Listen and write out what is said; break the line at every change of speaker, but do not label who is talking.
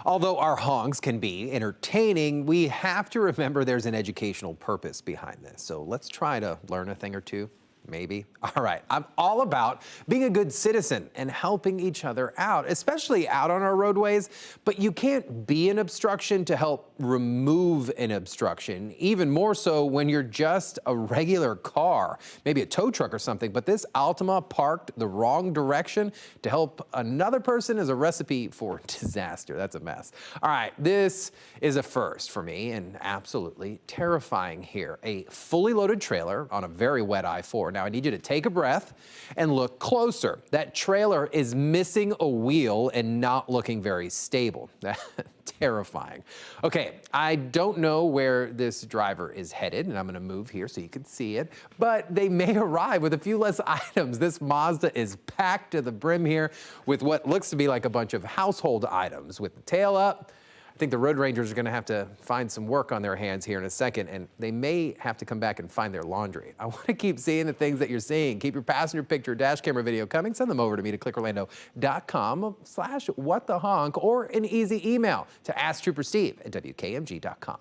Although our honks can be entertaining, we have to remember there's an educational purpose behind this. So let's try to learn a thing or two. Maybe. All right. I'm all about being a good citizen and helping each other out, especially out on our roadways. But you can't be an obstruction to help remove an obstruction, even more so when you're just a regular car, maybe a tow truck or something. But this Altima parked the wrong direction to help another person is a recipe for disaster. That's a mess. All right. This is a first for me and absolutely terrifying here. A fully loaded trailer on a very wet I-4. Now, I need you to take a breath and look closer. That trailer is missing a wheel and not looking very stable. Terrifying. Okay, I don't know where this driver is headed, and I'm going to move here so you can see it, but they may arrive with a few less items. This Mazda is packed to the brim here with what looks to be like a bunch of household items. With the tail up, I think the road rangers are going to have to find some work on their hands here in a second, and they may have to come back and find their laundry. I want to keep seeing the things that you're seeing. Keep your passenger picture, dash camera video coming. Send them over to me to clickorlando.com/whatthehonk or an easy email to asktroopersteve@wkmg.com.